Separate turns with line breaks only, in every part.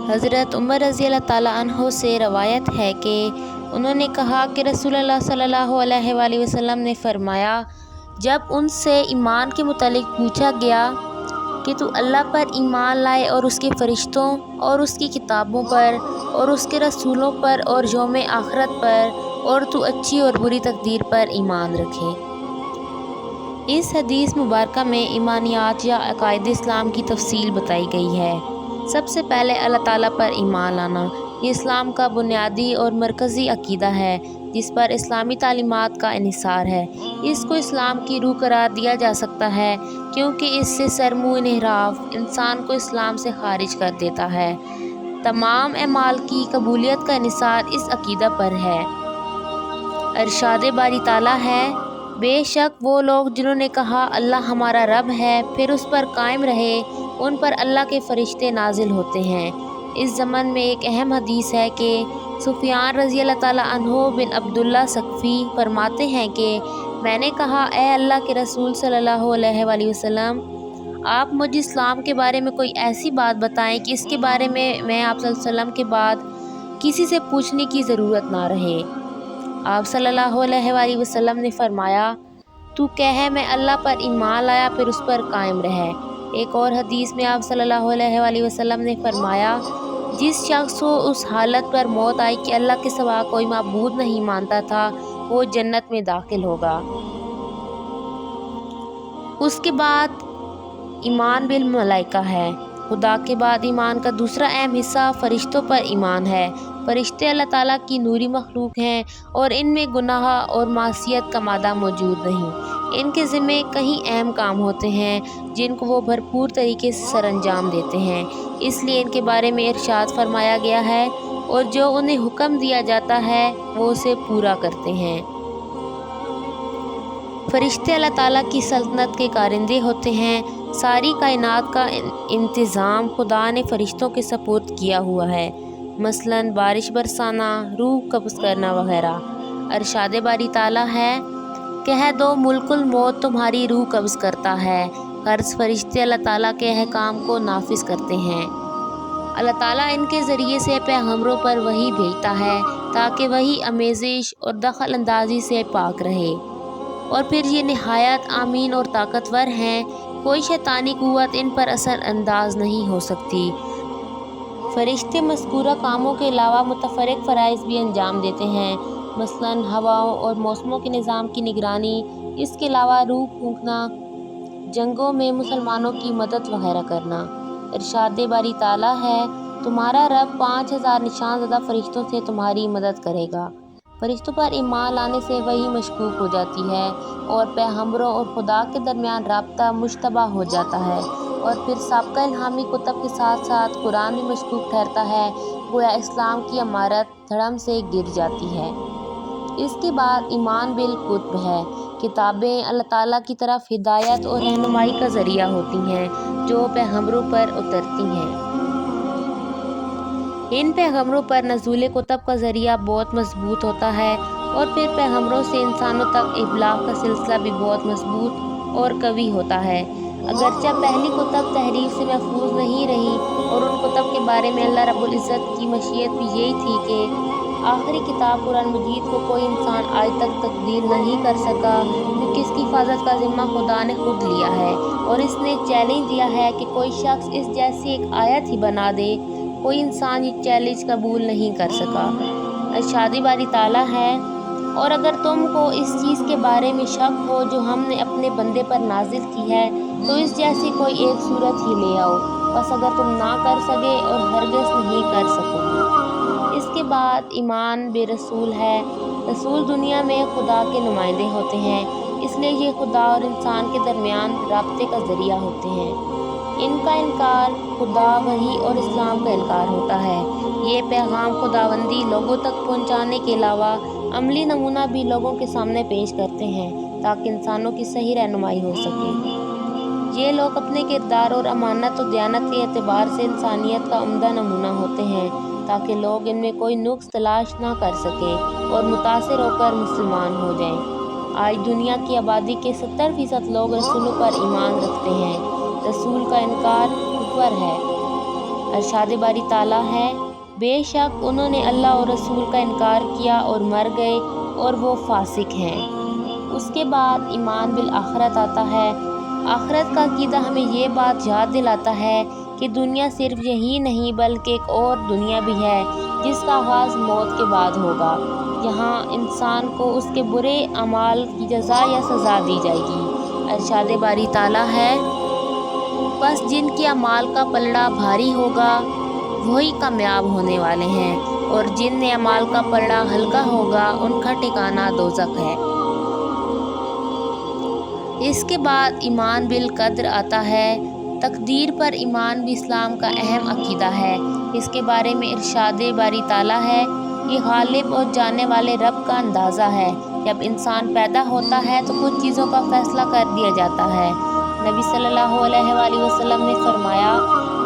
حضرت عمر رضی اللہ تعالیٰ عنہ سے روایت ہے کہ انہوں نے کہا کہ رسول اللہ صلی اللہ علیہ وآلہ وسلم نے فرمایا، جب ان سے ایمان کے متعلق پوچھا گیا کہ تو اللہ پر ایمان لائے اور اس کے فرشتوں اور اس کی کتابوں پر اور اس کے رسولوں پر اور یوم آخرت پر اور تو اچھی اور بری تقدیر پر ایمان رکھے۔ اس حدیث مبارکہ میں ایمانیات یا عقائد اسلام کی تفصیل بتائی گئی ہے۔ سب سے پہلے اللہ تعالیٰ پر ایمان لانا، یہ اسلام کا بنیادی اور مرکزی عقیدہ ہے جس پر اسلامی تعلیمات کا انحصار ہے۔ اس کو اسلام کی روح قرار دیا جا سکتا ہے کیونکہ اس سے سرمو انحراف انسان کو اسلام سے خارج کر دیتا ہے۔ تمام اعمال کی قبولیت کا انحصار اس عقیدہ پر ہے۔ ارشاد باری تعالیٰ ہے، بے شک وہ لوگ جنہوں نے کہا اللہ ہمارا رب ہے پھر اس پر قائم رہے، ان پر اللہ کے فرشتے نازل ہوتے ہیں۔ اس ضمن میں ایک اہم حدیث ہے کہ سفیان رضی اللہ تعالیٰ عنہ بن عبداللہ ثقفی فرماتے ہیں کہ میں نے کہا، اے اللہ کے رسول صلی اللہ علیہ وآلہ وسلم، آپ مجھے اسلام کے بارے میں کوئی ایسی بات بتائیں کہ اس کے بارے میں آپ صلی اللہ علیہ وسلم کے بعد کسی سے پوچھنے کی ضرورت نہ رہے۔ آپ صلی اللہ علیہ وآلہ وسلم نے فرمایا، تو کہے میں اللہ پر ایمان لایا پھر اس پر قائم رہے۔ ایک اور حدیث میں آپ صلی اللہ علیہ وآلہ وسلم نے فرمایا، جس شخص کو اس حالت پر موت آئی کہ اللہ کے سوا کوئی معبود نہیں مانتا تھا، وہ جنت میں داخل ہوگا۔ اس کے بعد ایمان بالملائکہ ہے۔ خدا کے بعد ایمان کا دوسرا اہم حصہ فرشتوں پر ایمان ہے۔ فرشتے اللہ تعالیٰ کی نوری مخلوق ہیں اور ان میں گناہ اور معصیت کا مادہ موجود نہیں۔ ان کے ذمے کئی اہم کام ہوتے ہیں جن کو وہ بھرپور طریقے سے سر انجام دیتے ہیں، اس لیے ان کے بارے میں ارشاد فرمایا گیا ہے، اور جو انہیں حکم دیا جاتا ہے وہ اسے پورا کرتے ہیں۔ فرشتے اللہ تعالیٰ کی سلطنت کے کارندے ہوتے ہیں۔ ساری کائنات کا انتظام خدا نے فرشتوں کے سپرد کیا ہوا ہے، مثلاً بارش برسانا، روح قبض کرنا وغیرہ۔ ارشاد باری تعالیٰ ہے، کہہ دو ملک الموت تمہاری روح قبض کرتا ہے، غرض فرشتے اللہ تعالیٰ کے احکام کو نافذ کرتے ہیں۔ اللہ تعالیٰ ان کے ذریعے سے پیغمبروں پر وحی بھیجتا ہے تاکہ وہی آمیزش اور دخل اندازی سے پاک رہے، اور پھر یہ نہایت امین اور طاقتور ہیں، کوئی شیطانی قوت ان پر اثر انداز نہیں ہو سکتی۔ فرشتے مذکورہ کاموں کے علاوہ متفرق فرائض بھی انجام دیتے ہیں، مثلاً ہواؤں اور موسموں کے نظام کی نگرانی، اس کے علاوہ روح پھونکنا، جنگوں میں مسلمانوں کی مدد وغیرہ کرنا۔ ارشاد باری تعالیٰ ہے، تمہارا رب 5000 نشان زدہ فرشتوں سے تمہاری مدد کرے گا۔ فرشتوں پر ایمان لانے سے وحی مشکوک ہو جاتی ہے اور پیغمبروں اور خدا کے درمیان رابطہ مشتبہ ہو جاتا ہے، اور پھر سابقہ الہامی کتب کے ساتھ ساتھ قرآن بھی مشکوک ٹھہرتا ہے، گویا اسلام کی عمارت دھڑم سے گر جاتی ہے۔ اس کے بعد ایمان بالکتب ہے۔ کتابیں اللہ تعالیٰ کی طرف ہدایت اور رہنمائی کا ذریعہ ہوتی ہیں جو پیغمبروں پر اترتی ہیں۔ ان پیغمبروں پر نزول کتب کا ذریعہ بہت مضبوط ہوتا ہے، اور پھر پیغمبروں سے انسانوں تک ابلاغ کا سلسلہ بھی بہت مضبوط اور قوی ہوتا ہے۔ اگرچہ پہلی کتب تحریف سے محفوظ نہیں رہی، اور ان کتب کے بارے میں اللہ رب العزت کی مشیت بھی یہی تھی کہ آخری کتاب قرآن مجید کو کوئی انسان آج تک تبدیل نہیں کر سکا، کیونکہ اس کی حفاظت کا ذمہ خدا نے خود لیا ہے، اور اس نے چیلنج دیا ہے کہ کوئی شخص اس جیسی ایک آیت ہی بنا دے۔ کوئی انسان یہ چیلنج قبول نہیں کر سکا۔ ارشاد باری تعالیٰ ہے، اور اگر تم کو اس چیز کے بارے میں شک ہو جو ہم نے اپنے بندے پر نازل کی ہے تو اس جیسی کوئی ایک صورت ہی لے آؤ، بس اگر تم نہ کر سکے اور ہرگز نہیں کر سکو گے۔ اس کے بعد ایمان بے رسول ہے۔ رسول دنیا میں خدا کے نمائندے ہوتے ہیں، اس لیے یہ خدا اور انسان کے درمیان رابطے کا ذریعہ ہوتے ہیں۔ ان کا انکار خدا، وحی اور اسلام کا انکار ہوتا ہے۔ یہ پیغام خداوندی لوگوں تک پہنچانے کے علاوہ عملی نمونہ بھی لوگوں کے سامنے پیش کرتے ہیں تاکہ انسانوں کی صحیح رہنمائی ہو سکے۔ یہ لوگ اپنے کردار اور امانت و دیانت کے اعتبار سے انسانیت کا عمدہ نمونہ ہوتے ہیں تاکہ لوگ ان میں کوئی نقص تلاش نہ کر سکیں اور متاثر ہو کر مسلمان ہو جائیں۔ آج دنیا کی آبادی کے 70% لوگ رسولوں پر ایمان رکھتے ہیں۔ رسول کا انکار کفر ہے۔ ارشاد باری تعالیٰ ہے، بے شک انہوں نے اللہ اور رسول کا انکار کیا اور مر گئے اور وہ فاسق ہیں۔ اس کے بعد ایمان بالآخرت آتا ہے۔ آخرت کا عقیدہ ہمیں یہ بات یاد دلاتا ہے کہ دنیا صرف یہی نہیں بلکہ ایک اور دنیا بھی ہے جس کا آغاز موت کے بعد ہوگا۔ یہاں انسان کو اس کے برے اعمال کی جزا یا سزا دی جائے گی۔ ارشاد باری تعالیٰ ہے، بس جن کے اعمال کا پلڑا بھاری ہوگا وہی کامیاب ہونے والے ہیں، اور جن نے اعمال کا پلڑا ہلکا ہوگا ان کا ٹھکانہ دوزخ ہے۔ اس کے بعد ایمان بالقدر آتا ہے۔ تقدیر پر ایمان بھی اسلام کا اہم عقیدہ ہے۔ اس کے بارے میں ارشاد باری تعالیٰ ہے، یہ غالب اور جاننے والے رب کا اندازہ ہے، جب انسان پیدا ہوتا ہے تو کچھ چیزوں کا فیصلہ کر دیا جاتا ہے۔ نبی صلی اللہ علیہ وآلہ وسلم نے فرمایا،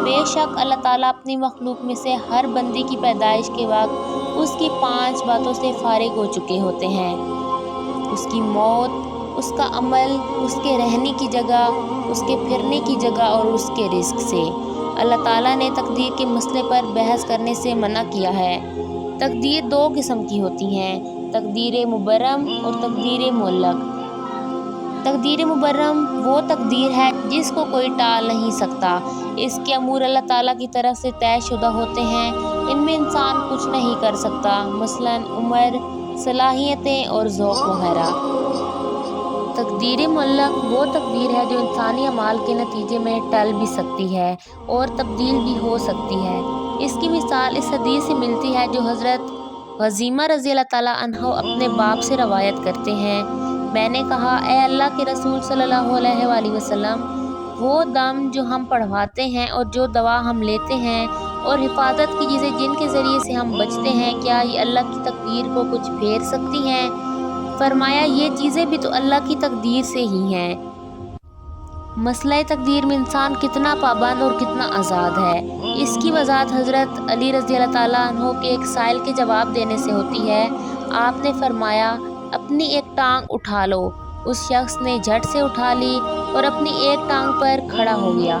بے شک اللہ تعالیٰ اپنی مخلوق میں سے ہر بندے کی پیدائش کے وقت اس کی 5 باتوں سے فارغ ہو چکے ہوتے ہیں: اس کی موت، اس کا عمل، اس کے رہنے کی جگہ، اس کے پھرنے کی جگہ اور اس کے رزق سے۔ اللہ تعالیٰ نے تقدیر کے مسئلے پر بحث کرنے سے منع کیا ہے۔ تقدیر 2 قسم کی ہوتی ہیں: تقدیر مبرم اور تقدیر معلق۔ تقدیر مبرم وہ تقدیر ہے جس کو کوئی ٹال نہیں سکتا۔ اس کے امور اللہ تعالیٰ کی طرف سے طے شدہ ہوتے ہیں، ان میں انسان کچھ نہیں کر سکتا، مثلاً عمر، صلاحیتیں اور ذوق وغیرہ۔ تقدیر معلق وہ تقدیر ہے جو انسانی اعمال کے نتیجے میں ٹل بھی سکتی ہے اور تبدیل بھی ہو سکتی ہے۔ اس کی مثال اس حدیث سے ملتی ہے جو حضرت غزیمہ رضی اللہ تعالیٰ عنہ اپنے باپ سے روایت کرتے ہیں، میں نے کہا، اے اللہ کے رسول صلی اللہ علیہ وآلہ وسلم، وہ دم جو ہم پڑھواتے ہیں اور جو دوا ہم لیتے ہیں اور حفاظت کی چیزیں جن کے ذریعے سے ہم بچتے ہیں، کیا یہ اللہ کی تقدیر کو کچھ پھیر سکتی ہیں؟ فرمایا، یہ چیزیں بھی تو اللہ کی تقدیر سے ہی ہیں۔ مسئلہ تقدیر میں انسان کتنا پابند اور کتنا آزاد ہے، اس کی وضاحت حضرت علی رضی اللہ تعالیٰ عنہ کے ایک سائل کے جواب دینے سے ہوتی ہے۔ آپ نے فرمایا، اپنی ایک ٹانگ اٹھا لو۔ اس شخص نے جھٹ سے اٹھا لی اور اپنی ایک ٹانگ پر کھڑا ہو گیا۔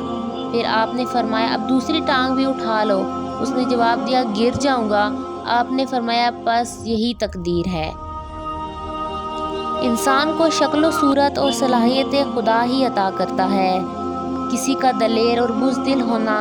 پھر آپ نے فرمایا، اب دوسری ٹانگ بھی اٹھا لو۔ اس نے جواب دیا، گر جاؤں گا۔ آپ نے فرمایا، بس یہی تقدیر ہے۔ انسان کو شکل و صورت اور صلاحیتیں خدا ہی عطا کرتا ہے۔ کسی کا دلیر اور بزدل ہونا،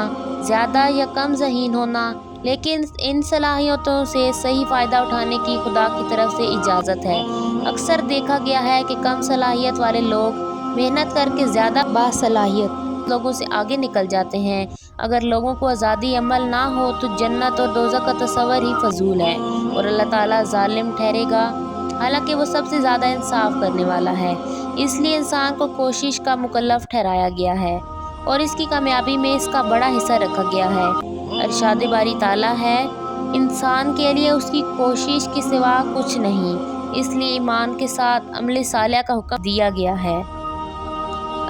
زیادہ یا کم ذہین ہونا، لیکن ان صلاحیتوں سے صحیح فائدہ اٹھانے کی خدا کی طرف سے اجازت ہے۔ اکثر دیکھا گیا ہے کہ کم صلاحیت والے لوگ محنت کر کے زیادہ باصلاحیت لوگوں سے آگے نکل جاتے ہیں۔ اگر لوگوں کو آزادی عمل نہ ہو تو جنت اور دوزخ کا تصور ہی فضول ہے اور اللہ تعالیٰ ظالم ٹھہرے گا، حالانکہ وہ سب سے زیادہ انصاف کرنے والا ہے۔ اس لیے انسان کو کوشش کا مکلف ٹھہرایا گیا ہے اور اس کی کامیابی میں اس کا بڑا حصہ رکھا گیا ہے۔ ارشاد باری تعالیٰ ہے، انسان کے لیے اس کی کوشش کے سوا کچھ نہیں، اس لیے ایمان کے ساتھ عمل صالح کا حکم دیا گیا ہے۔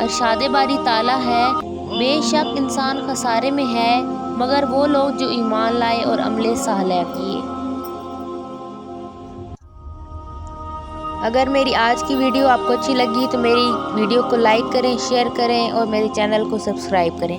ارشاد باری تعالیٰ ہے، بے شک انسان خسارے میں ہے مگر وہ لوگ جو ایمان لائے اور عمل صالح کیے۔ اگر میری آج کی ویڈیو آپ کو اچھی لگی تو میری ویڈیو کو لائک کریں، شیئر کریں اور میرے چینل کو سبسکرائب کریں۔